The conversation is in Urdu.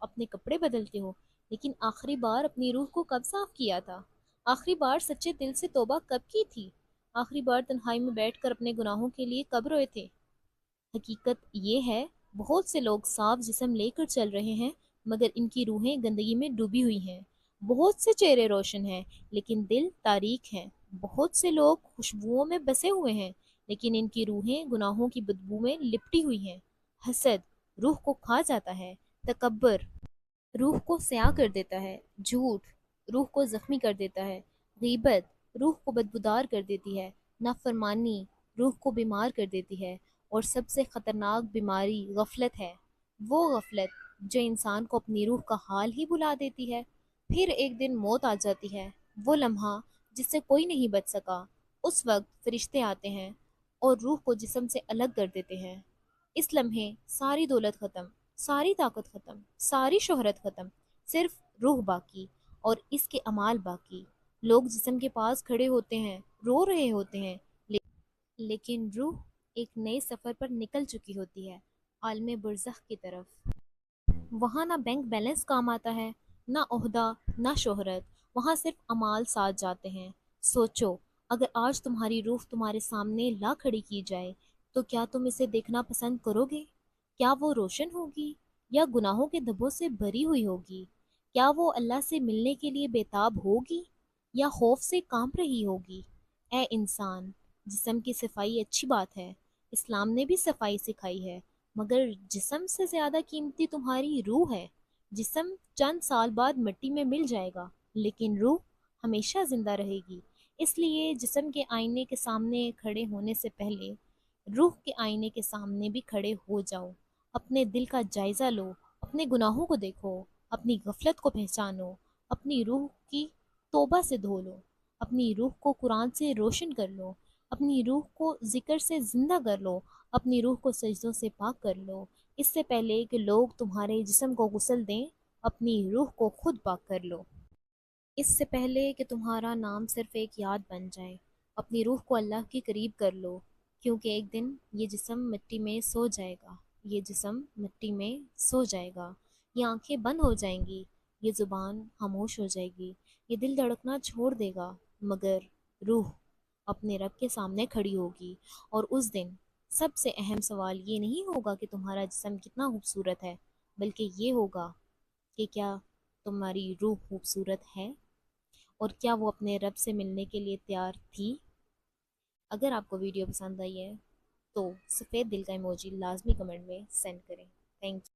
اپنے کپڑے بدلتے ہو, لیکن آخری بار اپنی روح کو کب صاف کیا تھا؟ آخری بار سچے دل سے توبہ کب کی تھی؟ آخری بار تنہائی میں بیٹھ کر اپنے گناہوں کے لیے کب روئے تھے؟ حقیقت یہ ہے، بہت سے لوگ صاف جسم لے کر چل رہے ہیں مگر ان کی روحیں گندگی میں ڈوبی ہوئی ہیں۔ بہت سے چہرے روشن ہیں لیکن دل تاریک ہیں۔ بہت سے لوگ خوشبوؤں میں بسے ہوئے ہیں لیکن ان کی روحیں گناہوں کی بدبو میں لپٹی ہوئی ہیں۔ حسد روح کو کھا جاتا ہے، تکبر روح کو سیاہ کر دیتا ہے، جھوٹ روح کو زخمی کر دیتا ہے، غیبت روح کو بدبودار کر دیتی ہے، نافرمانی روح کو بیمار کر دیتی ہے، اور سب سے خطرناک بیماری غفلت ہے۔ وہ غفلت جو انسان کو اپنی روح کا حال ہی بھلا دیتی ہے۔ پھر ایک دن موت آ جاتی ہے، وہ لمحہ جس سے کوئی نہیں بچ سکا۔ اس وقت فرشتے آتے ہیں اور روح کو جسم سے الگ کر دیتے ہیں۔ اس لمحے ساری دولت ختم، ساری طاقت ختم، ساری شہرت ختم، صرف روح باقی اور اس کے اعمال باقی۔ لوگ جسم کے پاس کھڑے ہوتے ہیں، رو رہے ہوتے ہیں، لیکن روح ایک نئے سفر پر نکل چکی ہوتی ہے، عالم برزخ کی طرف۔ وہاں نہ بینک بیلنس کام آتا ہے، نہ عہدہ، نہ شہرت، وہاں صرف اعمال ساتھ جاتے ہیں۔ سوچو، اگر آج تمہاری روح تمہارے سامنے لا کھڑی کی جائے تو کیا تم اسے دیکھنا پسند کرو گے؟ کیا وہ روشن ہوگی یا گناہوں کے دھبوں سے بھری ہوئی ہوگی؟ کیا وہ اللہ سے ملنے کے لیے بےتاب ہوگی یا خوف سے کانپ رہی ہوگی؟ اے انسان، جسم کی صفائی اچھی بات ہے، اسلام نے بھی صفائی سکھائی ہے، مگر جسم سے زیادہ قیمتی تمہاری روح ہے۔ جسم چند سال بعد مٹی میں مل جائے گا لیکن روح ہمیشہ زندہ رہے گی۔ اس لیے جسم کے آئینے کے سامنے کھڑے ہونے سے پہلے روح کے آئینے کے سامنے بھی کھڑے ہو جاؤ۔ اپنے دل کا جائزہ لو، اپنے گناہوں کو دیکھو، اپنی غفلت کو پہچانو، اپنی روح کی توبہ سے دھو لو، اپنی روح کو قرآن سے روشن کر لو، اپنی روح کو ذکر سے زندہ کر لو، اپنی روح کو سجدوں سے پاک کر لو۔ اس سے پہلے کہ لوگ تمہارے جسم کو غسل دیں، اپنی روح کو خود پاک کر لو۔ اس سے پہلے کہ تمہارا نام صرف ایک یاد بن جائے، اپنی روح کو اللہ کے قریب کر لو، کیونکہ ایک دن یہ جسم مٹی میں سو جائے گا، یہ جسم مٹی میں سو جائے گا، یہ آنکھیں بند ہو جائیں گی، یہ زبان خاموش ہو جائے گی، یہ دل دھڑکنا چھوڑ دے گا، مگر روح اپنے رب کے سامنے کھڑی ہوگی۔ اور اس دن سب سے اہم سوال یہ نہیں ہوگا کہ تمہارا جسم کتنا خوبصورت ہے، بلکہ یہ ہوگا کہ کیا تمہاری روح خوبصورت ہے اور کیا وہ اپنے رب سے ملنے کے لیے تیار تھی؟ اگر آپ کو ویڈیو پسند آئی ہے تو سفید دل کا ایموجی لازمی کمنٹ میں سینڈ کریں۔ Thank you.